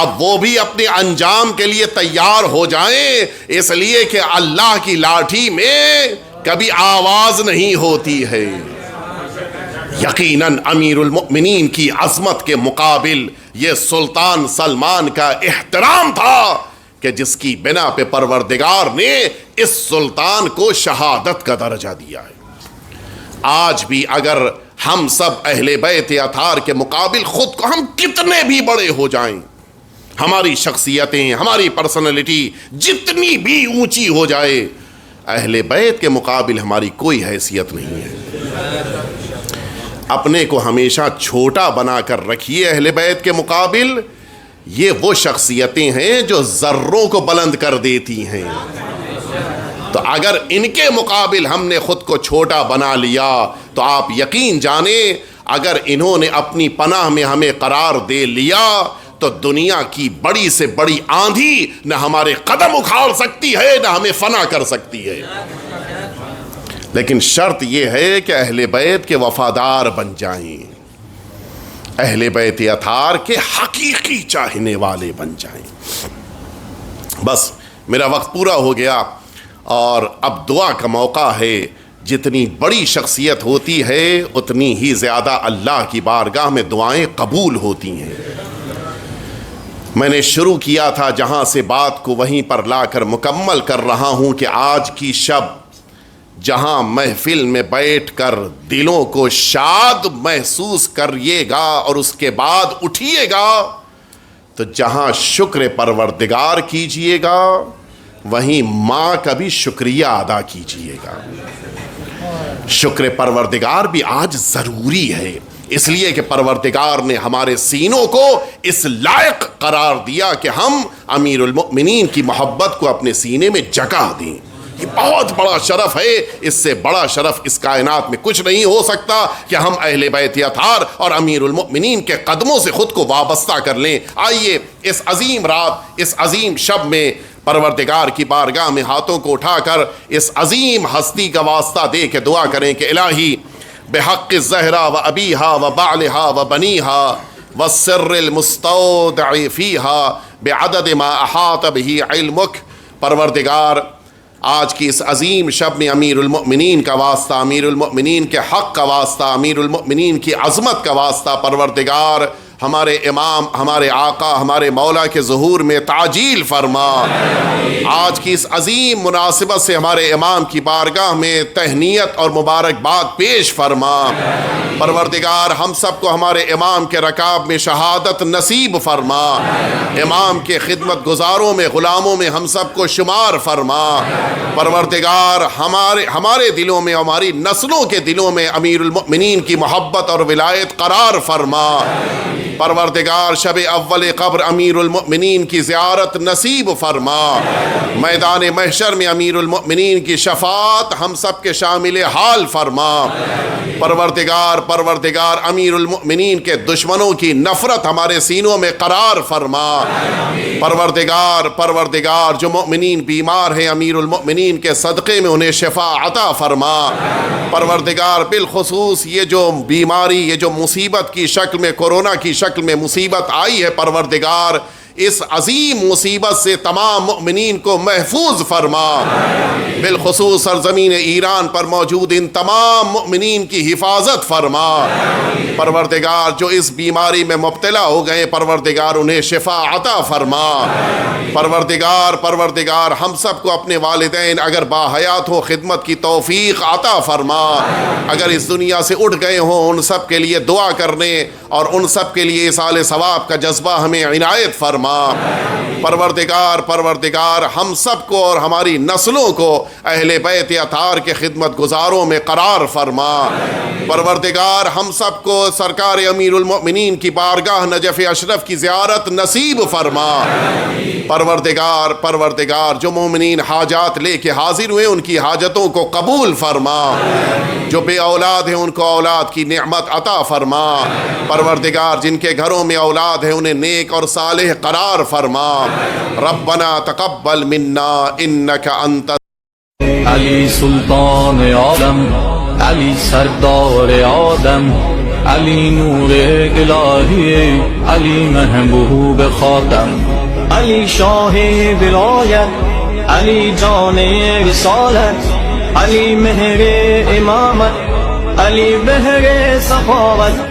Speaker 1: اب وہ بھی اپنے انجام کے لیے تیار ہو جائیں، اس لیے کہ اللہ کی لاٹھی میں کبھی آواز نہیں ہوتی ہے۔ یقیناً امیر المؤمنین کی عظمت کے مقابل یہ سلطان سلمان کا احترام تھا کہ جس کی بنا پہ پروردگار نے اس سلطان کو شہادت کا درجہ دیا ہے۔ آج بھی اگر ہم سب اہل بیت اطہار کے مقابل خود کو ہم کتنے بھی بڑے ہو جائیں، ہماری شخصیتیں، ہماری پرسنالٹی جتنی بھی اونچی ہو جائے، اہل بیت کے مقابل ہماری کوئی حیثیت نہیں ہے۔ اپنے کو ہمیشہ چھوٹا بنا کر رکھیے اہل بیت کے مقابل، یہ وہ شخصیتیں ہیں جو ذروں کو بلند کر دیتی ہیں۔ تو اگر ان کے مقابل ہم نے خود کو چھوٹا بنا لیا تو آپ یقین جانیں اگر انہوں نے اپنی پناہ میں ہمیں قرار دے لیا تو دنیا کی بڑی سے بڑی آندھی نہ ہمارے قدم اکھاڑ سکتی ہے نہ ہمیں فنا کر سکتی ہے۔ لیکن شرط یہ ہے کہ اہل بیت کے وفادار بن جائیں، اہل بیت اطہار کے حقیقی چاہنے والے بن جائیں۔ بس میرا وقت پورا ہو گیا اور اب دعا کا موقع ہے۔ جتنی بڑی شخصیت ہوتی ہے اتنی ہی زیادہ اللہ کی بارگاہ میں دعائیں قبول ہوتی ہیں۔ میں نے شروع کیا تھا جہاں سے بات کو وہیں پر لا کر مکمل کر رہا ہوں کہ آج کی شب جہاں محفل میں بیٹھ کر دلوں کو شاد محسوس کریے گا اور اس کے بعد اٹھیے گا تو جہاں شکر پروردگار کیجئے گا وہیں ماں کا بھی شکریہ ادا کیجئے گا. شکر پروردگار بھی آج ضروری ہے، اس لیے کہ پروردگار نے ہمارے سینوں کو اس لائق قرار دیا کہ ہم امیر المؤمنین کی محبت کو اپنے سینے میں جگہ دیں. یہ بہت بڑا شرف ہے، اس سے بڑا شرف اس کائنات میں کچھ نہیں ہو سکتا کہ ہم اہل بیت اطہار اور امیر المؤمنین کے قدموں سے خود کو وابستہ کر لیں. آئیے اس عظیم رات، اس عظیم شب میں پروردگار کی بارگاہ میں ہاتھوں کو اٹھا کر اس عظیم ہستی کا واسطہ دے کے دعا کریں کہ الہی بحق الزہرا و ابیہا و بعلہا و بنیہا والسر المستودع فیہا بعدد ما احاط بہ علمک. پروردگار آج کی اس عظیم شب میں امیر المؤمنین کا واسطہ، امیر المؤمنین کے حق کا واسطہ، امیر المؤمنین کی عظمت کا واسطہ، پروردگار ہمارے امام، ہمارے آقا، ہمارے مولا کے ظہور میں تعجیل فرما. آج کی اس عظیم مناسبت سے ہمارے امام کی بارگاہ میں تہنیت اور مبارکباد پیش فرما. پروردگار ہم سب کو ہمارے امام کے رکاب میں شہادت نصیب فرما. امام کے خدمت گزاروں میں، غلاموں میں ہم سب کو شمار فرما. پروردگار ہمارے دلوں میں، ہماری نسلوں کے دلوں میں امیر المؤمنین کی محبت اور ولایت قرار فرما. پروردگار شب اول قبر امیر المؤمنین کی زیارت نصیب فرما. میدان محشر میں امیر المؤمنین کی شفاعت ہم سب کے شامل حال فرما. پروردگار امیر المؤمنین کے دشمنوں کی نفرت ہمارے سینوں میں قرار فرما. پروردگار جو مؤمنین بیمار ہیں امیر المؤمنین کے صدقے میں انہیں شفا عطا فرما. پروردگار بالخصوص یہ جو بیماری، یہ جو مصیبت کی شکل میں، کورونا کی شکل میں مصیبت آئی ہے، پروردگار اس عظیم مصیبت سے تمام مؤمنین کو محفوظ فرما. بالخصوص سرزمین ایران پر موجود ان تمام مؤمنین کی حفاظت فرما. پروردگار جو اس بیماری میں مبتلا ہو گئے، پروردگار انہیں شفا عطا فرما. پروردگار ہم سب کو اپنے والدین اگر باحیات ہو خدمت کی توفیق عطا فرما. اگر اس دنیا سے اٹھ گئے ہوں ان سب کے لیے دعا کرنے اور ان سب کے لیے ایصال ثواب کا جذبہ ہمیں عنایت فرما. پروردگار ہم سب کو اور ہماری نسلوں کو اہل بیت اطہار کے خدمت گزاروں میں قرار فرما. پروردگار ہم سب کو سرکار امیر المؤمنین کی بارگاہ نجف اشرف کی زیارت نصیب فرما. پروردگار جو مومنین حاجات لے کے حاضر ہوئے ان کی حاجتوں کو قبول فرما. جو بے اولاد ہیں ان کو اولاد کی نعمت عطا فرما. پروردگار جن کے گھروں میں اولاد ہے انہیں نیک اور صالح قرار فرما. ربنا تقبل منا انک انت
Speaker 2: علی سلطان عالم، علی سردار آدم، علی نور الہی، علی محبوب خاتم، علی شاہ ولایت، علی جان رسالت، علی مہر امامت، علی بہر سخاوت.